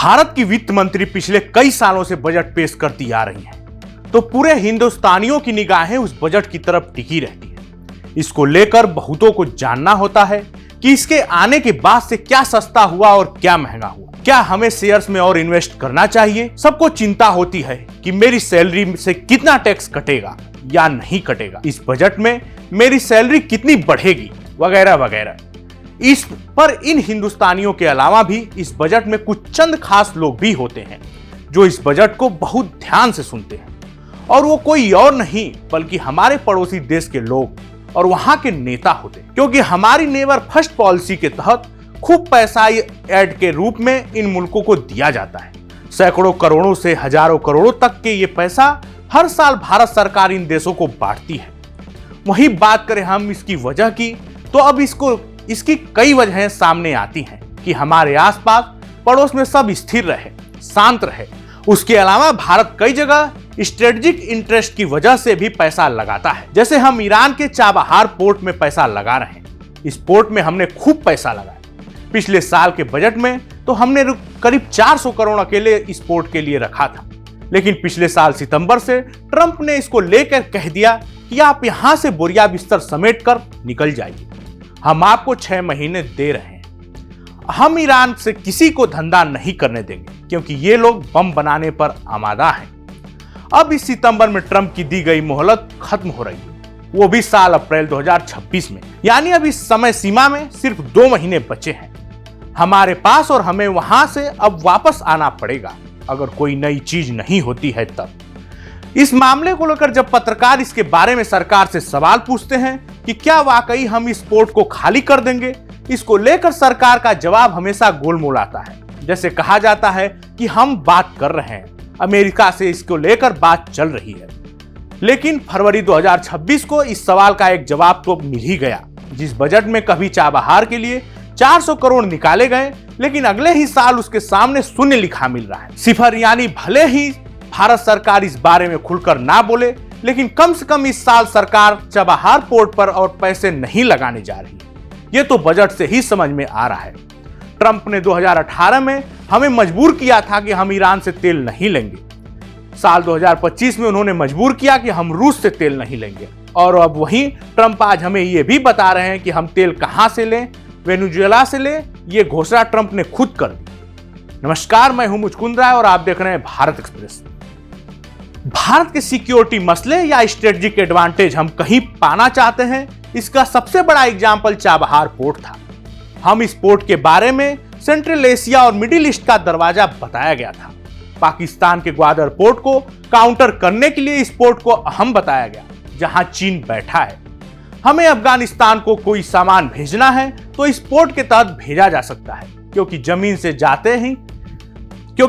भारत की वित्त मंत्री पिछले कई सालों से बजट पेश करती आ रही हैं, तो पूरे हिंदुस्तानियों की निगाहें उस बजट की तरफ टिकी रहती हैं। इसको लेकर बहुतों को जानना होता है कि इसके आने के बाद से क्या सस्ता हुआ और क्या महंगा हुआ। क्या हमें शेयर्स में और इन्वेस्ट करना चाहिए? सबको चिंता होती है कि मेरी सैलरी से कितना टैक्स कटेगा या नहीं कटेगा, इस बजट में मेरी सैलरी कितनी बढ़ेगी, वगैरह वगैरह। इस पर इन हिंदुस्तानियों के अलावा भी इस बजट में कुछ चंद खास लोग भी होते हैं जो इस बजट को बहुत ध्यान से सुनते हैं, और वो कोई और नहीं बल्कि हमारे पड़ोसी देश के लोग और वहां के नेता होते हैं। क्योंकि हमारी नेबर फर्स्ट पॉलिसी के तहत खूब पैसा ऐड के रूप में इन मुल्कों को दिया जाता है। सैकड़ों करोड़ों से हजारों करोड़ों तक के ये पैसा हर साल भारत सरकार इन देशों को बांटती है। वहीं बात करें हम इसकी वजह की, तो अब इसकी कई वजहें सामने आती हैं कि हमारे आसपास पड़ोस में सब स्थिर रहे, शांत रहे। उसके अलावा भारत कई जगह स्ट्रेटेजिक इंटरेस्ट की वजह से भी पैसा लगाता है। जैसे हम ईरान के चाबहार पोर्ट में पैसा लगा रहे हैं। इस पोर्ट में हमने खूब पैसा लगाया। पिछले साल के बजट में तो हमने करीब 400 करोड़ अकेले इस पोर्ट के लिए रखा था, लेकिन पिछले साल सितंबर से ट्रंप ने इसको लेकर कह दिया कि आप यहां से बोरिया बिस्तर समेट कर निकल जाइए, हम आपको 6 महीने दे रहे हैं। हम ईरान से किसी को धंधा नहीं करने देंगे क्योंकि ये लोग बम बनाने पर आमादा हैं। अब इस सितंबर में ट्रंप की दी गई मोहलत खत्म हो रही है, वो भी साल अप्रैल 2026 में। यानी अब इस समय सीमा में सिर्फ 2 महीने बचे हैं हमारे पास, और हमें वहां से अब वापस आना पड़ेगा अगर कोई नई चीज नहीं होती है तब। इस मामले को लेकर जब पत्रकार इसके बारे में सरकार से सवाल पूछते हैं कि क्या वाकई हम इस पोर्ट को खाली कर देंगे, इसको लेकर सरकार का जवाब हमेशा गोलमोल आता है। जैसे कहा जाता है कि हम बात कर रहे हैं, अमेरिका से इसको लेकर बात चल रही है। लेकिन फरवरी 2026 को इस सवाल का एक जवाब तो मिल ही गया। जिस बजट में कभी चाबहार के लिए 400 करोड़ निकाले गए, लेकिन अगले ही साल उसके सामने शून्य लिखा मिल रहा है, सिफर। यानी भले ही भारत सरकार इस बारे में खुलकर ना बोले, लेकिन कम से कम इस साल सरकार चाबहार पोर्ट पर और पैसे नहीं लगाने जा रही है। ये तो बजट से ही समझ में आ रहा है। ट्रंप ने 2018 में हमें मजबूर किया था कि हम ईरान से तेल नहीं लेंगे। साल 2025 में उन्होंने मजबूर किया कि हम रूस से तेल नहीं लेंगे, और अब वहीं ट्रंप आज हमें ये भी बता रहे हैं कि हम तेल कहां से लें, वेनेजुएला से लें। ये घोषणा ट्रंप ने खुद कर दी। नमस्कार, मैं हूं मुचकुंद राय और आप देख रहे हैं भारत एक्सप्रेस। भारत के सिक्योरिटी मसले या स्ट्रेटेजिक एडवांटेज हम कहीं पाना चाहते हैं, इसका सबसे बड़ा एग्जाम्पल चाबहार पोर्ट था। हम इस पोर्ट के बारे में सेंट्रल एशिया और मिडिल ईस्ट का दरवाजा बताया गया था। पाकिस्तान के ग्वादर पोर्ट को काउंटर करने के लिए इस पोर्ट को अहम बताया गया, जहां चीन बैठा है। हमें अफगानिस्तान को कोई सामान भेजना है तो इस पोर्ट के तहत भेजा जा सकता है, क्योंकि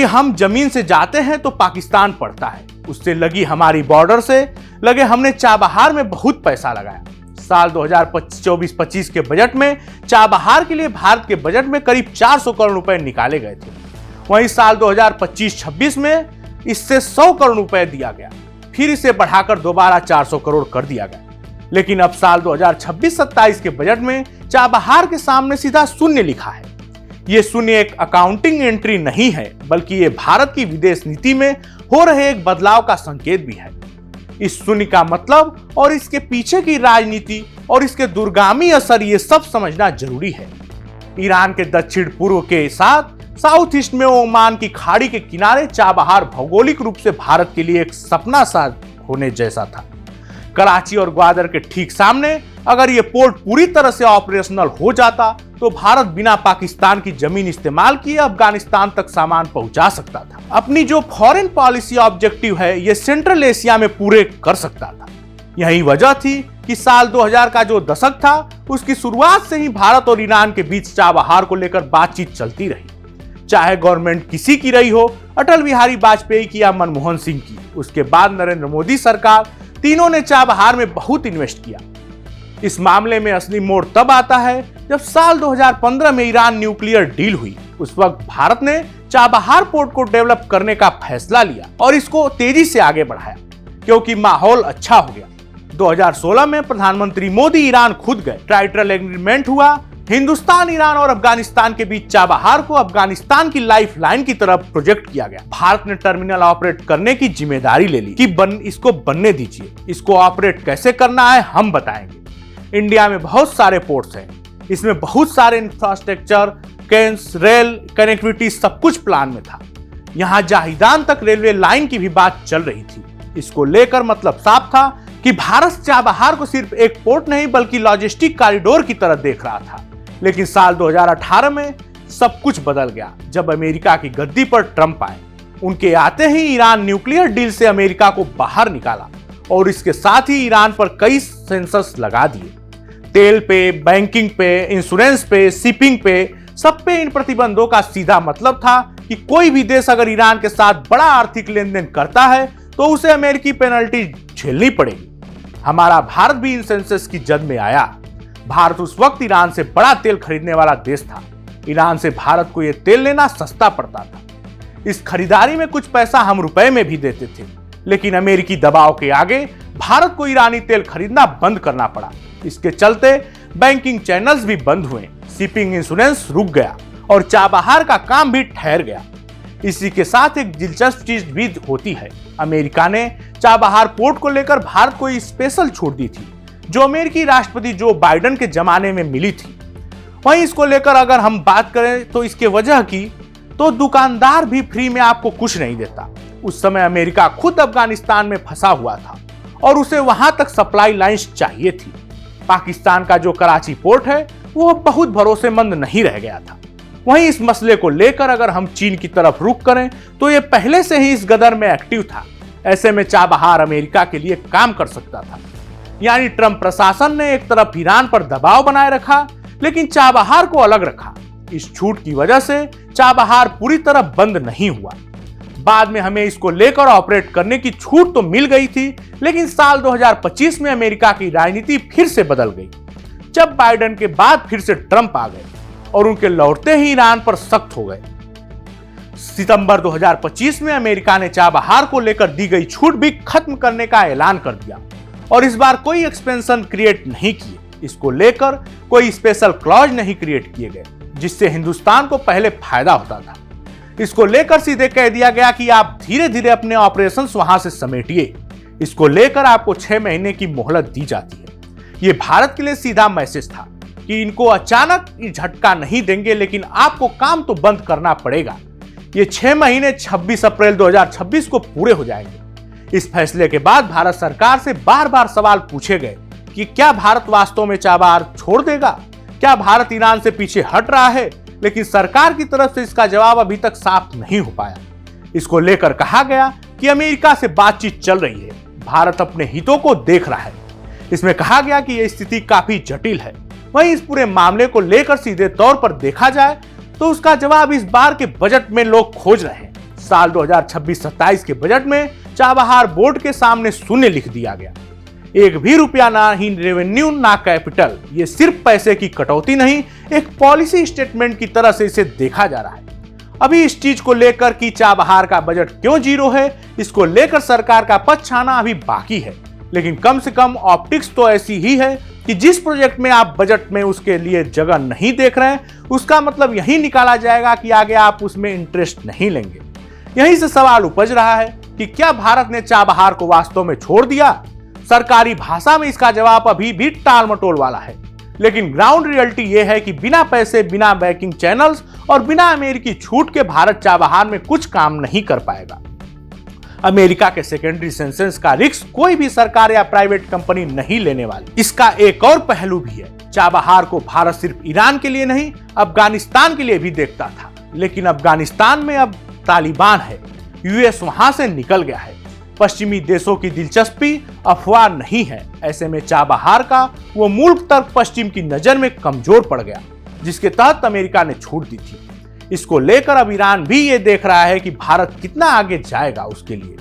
हम जमीन से जाते हैं तो पाकिस्तान पड़ता है। उससे लगी हमारी बॉर्डर से लगे हमने चाबहार में बहुत पैसा लगाया। साल 2024-25 के बजट में चाबहार के लिए भारत के बजट में करीब 400 करोड़ रुपए निकाले गए थे। वहीं साल 2025-26 में इससे 100 करोड़ रुपए दिया गया, फिर इसे बढ़ाकर दोबारा 400 करोड़ कर दिया गया। लेकिन अब साल 2026-27 के बजट में चाबहार के सामने सीधा शून्य लिखा है। यह शून्य एक अकाउंटिंग एंट्री नहीं है, बल्कि ये भारत की विदेश नीति में हो रहे एक बदलाव का संकेत भी है। इस शून्य का मतलब और इसके पीछे की राजनीति और इसके दूरगामी असर, ये सब समझना जरूरी है। ईरान के दक्षिण पूर्व के साथ साउथ ईस्ट में ओमान की खाड़ी के किनारे चाबहार भौगोलिक रूप से भारत के लिए एक सपना सा होने जैसा था। कराची और ग्वादर के ठीक सामने अगर ये पोर्ट पूरी तरह से ऑपरेशनल हो जाता तो भारत बिना पाकिस्तान की जमीन इस्तेमाल किए अफगानिस्तान तक सामान पहुंचा सकता था। अपनी जो फॉरेन पॉलिसी ऑब्जेक्टिव है, ये सेंट्रल एशिया में पूरे कर सकता था। यही वजह थी कि साल 2000 का जो दशक था, उसकी शुरुआत से ही भारत और ईरान के बीच चाबहार को लेकर बातचीत चलती रही। चाहे गवर्नमेंट किसी की रही हो, अटल बिहारी वाजपेयी की या मनमोहन सिंह की, उसके बाद नरेंद्र मोदी सरकार, तीनों ने चाबहार में बहुत इन्वेस्ट किया। इस मामले में असली मोड़ तब आता है जब साल 2015 में ईरान न्यूक्लियर डील हुई। उस वक्त भारत ने चाबहार पोर्ट को डेवलप करने का फैसला लिया और इसको तेजी से आगे बढ़ाया, क्योंकि माहौल अच्छा हो गया। 2016 में प्रधानमंत्री मोदी ईरान खुद गए, ट्राइटरल एग्रीमेंट हुआ, हिंदुस्तान, ईरान और अफगानिस्तान के बीच चाबहार को अफगानिस्तान की लाइफ लाइन की तरफ प्रोजेक्ट किया गया। भारत ने टर्मिनल ऑपरेट करने की जिम्मेदारी ले ली कि इसको बनने दीजिए, इसको ऑपरेट कैसे करना है हम बताएंगे। इंडिया में बहुत सारे पोर्ट्स हैं, इसमें बहुत सारे इंफ्रास्ट्रक्चर, कैंस, रेल कनेक्टिविटी सब कुछ प्लान में था। यहाँ जाहिदान तक रेलवे लाइन की भी बात चल रही थी। इसको लेकर मतलब साफ था कि भारत चाबहार को सिर्फ एक पोर्ट नहीं बल्कि लॉजिस्टिक कॉरिडोर की तरह देख रहा था। लेकिन साल 2018 में सब कुछ बदल गया जब अमेरिका की गद्दी पर ट्रंप आए। उनके आते ही ईरान न्यूक्लियर डील से अमेरिका को बाहर निकाला और इसके साथ ही ईरान पर कई सेंसर्स लगा दिए। तेल पे, बैंकिंग पे, इंश्योरेंस पे, शिपिंग पे, सब पे इन प्रतिबंधों का सीधा मतलब था कि कोई भी देश अगर ईरान के साथ बड़ा आर्थिक लेन देन करता है तो उसे अमेरिकी पेनल्टी झेलनी पड़ेगी। हमारा भारत भी इन सेंसर्स की जद में आया। भारत उस वक्त ईरान से बड़ा तेल खरीदने वाला देश था। ईरान से भारत को यह तेल लेना सस्ता पड़ता था। इस खरीदारी में कुछ पैसा हम रुपए में भी देते थे, लेकिन अमेरिकी दबाव के आगे भारत को ईरानी तेल खरीदना बंद करना पड़ा। इसके चलते बैंकिंग चैनल्स भी बंद हुए, शिपिंग इंश्योरेंस रुक गया और चाबहार का काम भी ठहर गया। इसी के साथ एक दिलचस्प चीज भी होती है। अमेरिका ने चाबहार पोर्ट को लेकर भारत को स्पेशल छूट दी थी जो अमेरिकी राष्ट्रपति जो बाइडेन के जमाने में मिली थी। वहीं इसको लेकर अगर हम बात करें तो इसके वजह की तो दुकानदार भी फ्री में आपको कुछ नहीं देता। उस समय अमेरिका खुद अफगानिस्तान में फंसा हुआ था और उसे वहां तक सप्लाई लाइंस चाहिए थी। पाकिस्तान का जो कराची पोर्ट है वो बहुत भरोसेमंद नहीं रह गया था। वहीं इस मसले को लेकर अगर हम चीन की तरफ रुख करें तो ये पहले से ही इस गदर में एक्टिव था। ऐसे में चाबहार अमेरिका के लिए काम कर सकता था। यानी ट्रंप प्रशासन ने एक तरफ ईरान पर दबाव बनाए रखा लेकिन चाबहार को अलग रखा। इस छूट की वजह से चाबहार पूरी तरह बंद नहीं हुआ। बाद में हमें इसको लेकर ऑपरेट करने की छूट तो मिल गई थी, लेकिन साल 2025 में अमेरिका की राजनीति फिर से बदल गई जब बाइडेन के बाद फिर से ट्रंप आ गए और उनके लौटते ही ईरान पर सख्त हो गए। सितंबर 2025 में अमेरिका ने चाबहार को लेकर दी गई छूट भी खत्म करने का ऐलान कर दिया और इस बार कोई एक्सपेंशन क्रिएट नहीं किए। इसको लेकर कोई स्पेशल क्लॉज नहीं क्रिएट किए गए जिससे हिंदुस्तान को पहले फायदा होता था। इसको लेकर सीधे कह दिया गया कि आप धीरे धीरे अपने ऑपरेशंस वहां से समेटिए। इसको लेकर आपको 6 महीने की मोहलत दी जाती है। यह भारत के लिए सीधा मैसेज था कि इनको अचानक झटका नहीं देंगे, लेकिन आपको काम तो बंद करना पड़ेगा। ये 6 महीने 26 अप्रैल 2026 को पूरे हो जाएंगे। इस फैसले के बाद भारत सरकार से बार बार सवाल पूछे गए कि क्या भारत वास्तव में चाबहार छोड़ देगा, क्या भारत ईरान से पीछे हट रहा है, लेकिन सरकार की तरफ से इसका जवाब अभी तक साफ नहीं हो पाया। इसको लेकर कहा गया कि अमेरिका से बातचीत चल रही है, भारत अपने हितों को देख रहा है। इसमें कहा गया कि यह स्थिति काफी जटिल है। वहीं इस पूरे मामले को लेकर सीधे तौर पर देखा जाए तो उसका जवाब इस बार के बजट में लोग खोज रहे हैं। साल 2026-27 के बजट में चाबहार बोर्ड के सामने शून्य लिख दिया गया। एक भी रुपया ना ही रेवेन्यू ना कैपिटल। ये सिर्फ पैसे की कटौती नहीं, एक पॉलिसी स्टेटमेंट की तरह से इसे देखा जा रहा है। अभी इस चीज को लेकर कि चाबहार का बजट क्यों जीरो है, इसको लेकर सरकार का पक्ष आना अभी बाकी है। लेकिन कम से कम ऑप्टिक्स तो ऐसी ही है कि जिस प्रोजेक्ट में आप बजट में उसके लिए जगह नहीं देख रहे हैं, उसका मतलब यही निकाला जाएगा कि आगे आप उसमें इंटरेस्ट नहीं लेंगे। यहीं से सवाल उपज रहा है कि क्या भारत ने चाबहार को वास्तव में छोड़ दिया। सरकारी भाषा में इसका जवाब अभी भी टाल मटोल वाला है, लेकिन ग्राउंड रियलिटी यह है कि बिना पैसे, बिना बैंकिंग चैनल्स और बिना अमेरिकी छूट के भारत चाबहार में कुछ काम नहीं कर पाएगा। अमेरिका के सेकेंडरी सेंसेस का रिस्क कोई भी सरकार या प्राइवेट कंपनी नहीं लेने वाली। इसका एक और पहलू भी है। चाबहार को भारत सिर्फ ईरान के लिए नहीं, अफगानिस्तान के लिए भी देखता था, लेकिन अफगानिस्तान में अब तालिबान है, यूएस वहां से निकल गया है। पश्चिमी देशों की दिलचस्पी अफवाह नहीं है। ऐसे में चाबहार का वो मुल्क तर्क पश्चिम की नजर में कमजोर पड़ गया, जिसके तहत अमेरिका ने छूट दी थी। इसको लेकर अब ईरान भी ये देख रहा है कि भारत कितना आगे जाएगा उसके लिए।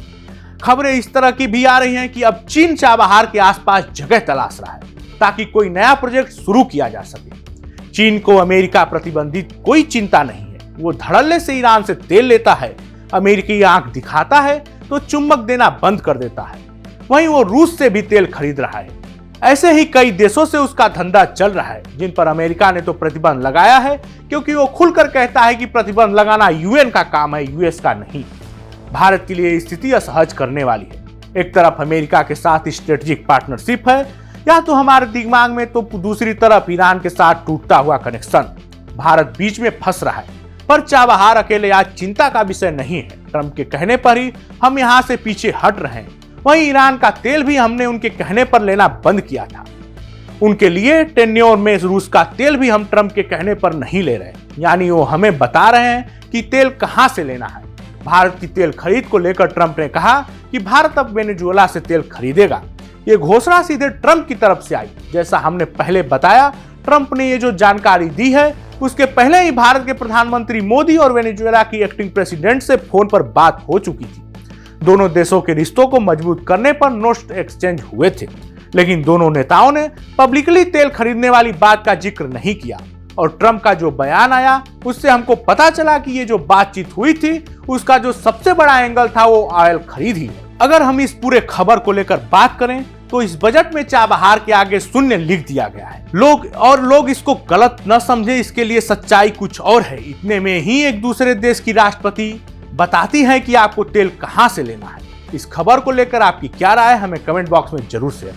खबरें इस तरह की भी आ रही हैं कि अब चीन चाबहार के आसपास जगह तलाश रहा है ताकि कोई नया प्रोजेक्ट शुरू किया जा सके। चीन को अमेरिका प्रतिबंधित कोई चिंता नहीं है। वो धड़ल्ले से ईरान से तेल लेता है, अमेरिकी आंख दिखाता है तो चुम्बक देना बंद कर देता है। वहीं वो रूस से भी तेल खरीद रहा है। ऐसे ही कई देशों से उसका धंधा चल रहा है, जिन पर अमेरिका ने तो प्रतिबंध लगाया है, क्योंकि वो खुलकर कहता है कि प्रतिबंध लगाना यूएन का काम है, यूएस का नहीं। भारत के लिए स्थिति असहज करने वाली है। एक तरफ अमेरिका के साथ स्ट्रेटेजिक पार्टनरशिप है, या तो हमारे दिमाग में, तो दूसरी तरफ ईरान के साथ टूटता हुआ कनेक्शन। भारत बीच में फंस रहा है, पर चाबहार अकेले आज चिंता का विषय नहीं है। ट्रंप के कहने पर ही हम यहां से पीछे हट रहे हैं। वहीं ईरान का तेल भी हमने उनके कहने पर लेना बंद किया था। उनके लिए टेन्योर में रूस का तेल भी हम ट्रंप के कहने पर नहीं ले रहे, यानी वो हमें बता रहे हैं कि तेल कहां से लेना है। भारत की तेल खरीद को लेकर ट्रंप ने कहा कि भारत अब वेनेजुएला से तेल खरीदेगा। ये घोषणा सीधे ट्रंप की तरफ से आई। जैसा हमने पहले बताया, ट्रंप ने ये जो जानकारी दी है, उसके पहले ही भारत के प्रधानमंत्री मोदी और वेनेजुएला की एक्टिंग प्रेसिडेंट से फोन पर बात हो चुकी थी। दोनों देशों के रिश्तों को मजबूत करने पर नोट्स एक्सचेंज हुए थे, लेकिन दोनों नेताओं ने पब्लिकली तेल खरीदने वाली बात का जिक्र नहीं किया। और ट्रंप का जो बयान आया, उससे हमको पता चला कि ये जो बातचीत हुई थी, उसका जो सबसे बड़ा एंगल था वो ऑयल खरीद ही है। अगर हम इस पूरे खबर को लेकर बात करें, तो इस बजट में चाबहार के आगे शून्य लिख दिया गया है। लोग इसको गलत न समझे, इसके लिए सच्चाई कुछ और है। इतने में ही एक दूसरे देश की राष्ट्रपति बताती है कि आपको तेल कहां से लेना है। इस खबर को लेकर आपकी क्या राय है, हमें कमेंट बॉक्स में जरूर शेयर करें।